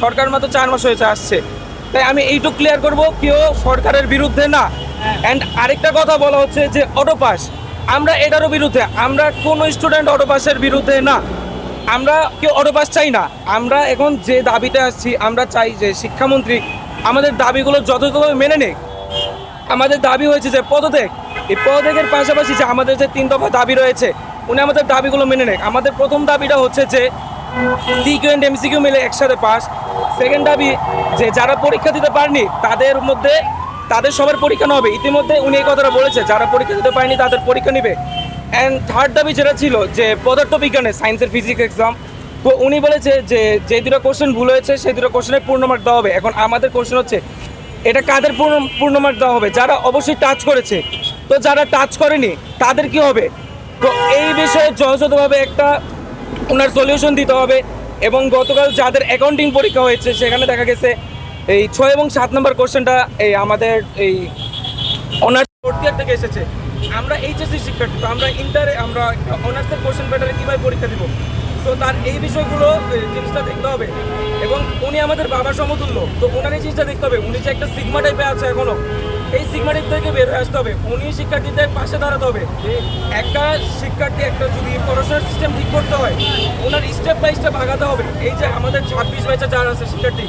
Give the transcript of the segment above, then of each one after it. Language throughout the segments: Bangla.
সরকার মাত্র 4 মাস হয়েছে আসছে। তাই আমি এইটুকু ক্লিয়ার করব, কেউ সরকারের বিরুদ্ধে না। অ্যান্ড আরেকটা কথা বলা হচ্ছে যে অটো পাস, আমরা এটারও বিরুদ্ধে। আমরা কোনো স্টুডেন্ট অটো পাসের বিরুদ্ধে না, আমরা কেউ অটো পাস চাই না। আমরা এখন যে দাবিতে আসছি, আমরা চাই যে শিক্ষামন্ত্রী আমাদের দাবিগুলো যথাযথভাবে মেনে নেয়। আমাদের দাবি হয়েছে যে পদত্যাগ, এই পদত্যাগের পাশাপাশি যে আমাদের যে 3 দফা দাবি রয়েছে, উনি আমাদের দাবিগুলো মেনে নেয়। আমাদের প্রথম দাবিটা হচ্ছে যে সিকিউ অ্যান্ড এমসিকিউ মিলে একসাথে পাস। সেকেন্ড দাবি যে যারা পরীক্ষা দিতে পারেনি তাদের সবার পরীক্ষা নেওয়া হবে। ইতিমধ্যে উনি এই কথাটা বলেছে, যারা পরীক্ষা দিতে পারেনি তাদের পরীক্ষা নেবে। অ্যান্ড থার্ড দাবি যেটা ছিল যে পদার্থবিজ্ঞানে সায়েন্সের ফিজিক্স এক্সাম, তো উনি বলেছে যে যে দুটো কোশ্চেন ভুল হয়েছে সেই দুটো কোশ্চেনের পূর্ণ মার্ক দেওয়া হবে। এখন আমাদের কোশ্চেন হচ্ছে এটা কাদের পূর্ণ মার্ক দেওয়া হবে? যারা অবশ্যই টাচ করেছে। তো যারা টাচ করেনি তাদের কি হবে? তো এই বিষয়ে যথাযথভাবে একটা ওনার সলিউশন দিতে হবে। এবং গতকাল যাদের অ্যাকাউন্টিং পরীক্ষা হয়েছে সেখানে দেখা গেছে এই 6 এবং 7 নম্বর কোশ্চেনটা এই আমাদের এই অনার্স ফোর্থ ইয়ার থেকে এসেছে। আমরা এইচএসসি শিক্ষার্থী, তো আমরা অনার্সের কোশ্চেন প্যাটার্নে কীভাবে পরীক্ষা দিব? তো তার এই বিষয়গুলো জিনিসটা দেখতে হবে। এবং উনি আমাদের বাবার সমতুল্য, তো ওনার এই জিনিসটা দেখতে হবে। উনি যে একটা সিগমা টাইপে আছে এখনও, এই সিগমা টাইপ থেকে বের হয়ে আসতে হবে। উনি শিক্ষার্থীদের পাশে দাঁড়াতে হবে। একটা শিক্ষার্থী একটা যদি পড়াশোনার সিস্টেম ঠিক করতে হয়, ওনার স্টেপ বাই স্টেপ আগাতে হবে। এই যে আমাদের 26 ব্যাচে যারা আছে শিক্ষার্থী,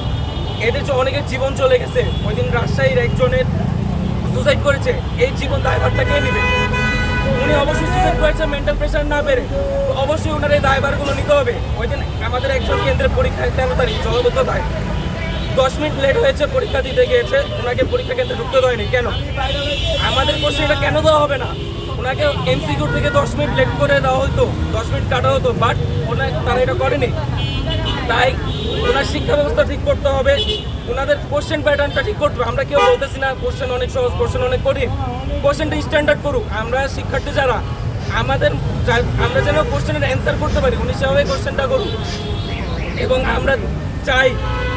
এদের যে অনেকের জীবন চলে গেছে। ওই দিন রাজশাহীর একজনের সুসাইড করেছে, এই জীবন দায়ভারটা কে নেবে? উনি অবশ্যই সুসাইড করেছে মেন্টাল প্রেশার না বেড়ে, তো অবশ্যই ওনার এই দায়ভারগুলো নিতে হবে। ওই দিন আমাদের একজন কেন্দ্রের পরীক্ষায় 13 তারিখ জলবদ্ধতায় 10 মিনিট লেট হয়েছে, পরীক্ষা দিতে গিয়েছে, ওনাকে পরীক্ষা কেন্দ্রে ঢুকতে দেয়নি। কেন? আমাদের কোশ্চেনটা কেন দেওয়া হবে না? ওনাকে এমসিকিউ থেকে 10 মিনিট লেট করে দেওয়া হতো, 10 মিনিট কাটা হতো, বাট তারা এটা করেনি। তাই ওনার শিক্ষা ব্যবস্থা ঠিক করতে হবে, ওনাদের কোশ্চেন প্যাটার্নটা ঠিক করতে হবে। আমরা কেউ বলতেছি না কোশ্চেন অনেক সহজ, কোশ্চেন অনেক কঠিন। কোশ্চেনটা স্ট্যান্ডার্ড করুক। আমরা শিক্ষার্থী যারা আমরা যেন কোশ্চেনের অ্যান্সার করতে পারি, উনি সেভাবে কোশ্চেনটা করুক। এবং আমরা চাই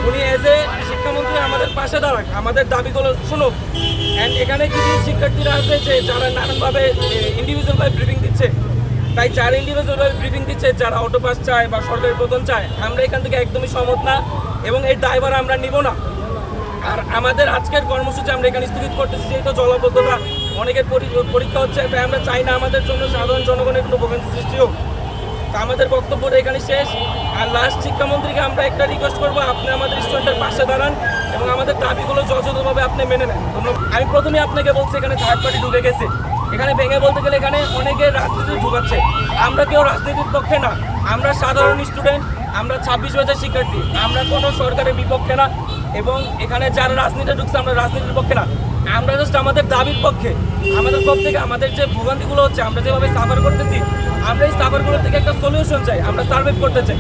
উনি এজ এ শিক্ষামন্ত্রী আমাদের পাশে দাঁড়াক, আমাদের দাবিগুলো শুনুক। অ্যান্ড এখানে কিছু শিক্ষার্থীরা আছে যে যারা নানানভাবে ইন্ডিভিজুয়ালভাবে ব্রিফিং দিচ্ছে। তাই যারা ইন্ডিভিজুয়ালভাবে ব্রিফিং দিচ্ছে, যারা অটো পাস চায় বা সরকারি প্রদান চায়, আমরা এখান থেকে একদমই সহমত না এবং এর দায়ভার আমরা নিব না। আর আমাদের আজকের কর্মসূচি আমরা এখানে স্থগিত করতেছি, যেহেতু জলাবদ্ধতা, অনেকের পরীক্ষা হচ্ছে। তাই আমরা চাই না আমাদের জন্য সাধারণ জনগণের কোনো ভোগান্তি সৃষ্টি হোক। তা আমাদের বক্তব্যটা এখানে শেষ। আর লাস্ট শিক্ষামন্ত্রীকে আমরা একটা রিকোয়েস্ট করবো, আপনি আমাদের স্টুডেন্টের পাশে দাঁড়ান এবং আমাদের দাবিগুলো যথাযথভাবে আপনি মেনে নেন। আমি প্রথমে আপনাকে বলছি এখানে থার্ড পার্টি ঢুকে গেছে। এখানে ভেঙে বলতে গেলে এখানে অনেকে রাজনীতি ঢুকাচ্ছে। আমরা কেউ রাজনীতির পক্ষে না, আমরা সাধারণ স্টুডেন্ট, আমরা 26 বছর শিক্ষার্থী, আমরা কোনো সরকারের বিপক্ষে না। এবং এখানে যারা রাজনীতি ঢুকছে আমরা রাজনীতির পক্ষে না, আমরা জাস্ট আমাদের দাবির পক্ষে। আমাদের পক্ষ থেকে আমাদের যে ভোগান্তিগুলো হচ্ছে, আমরা যেভাবে সাফার করতেছি, আমরা এই সাফারগুলো থেকে একটা সলিউশন চাই, আমরা সার্ভাইভ করতে চাই।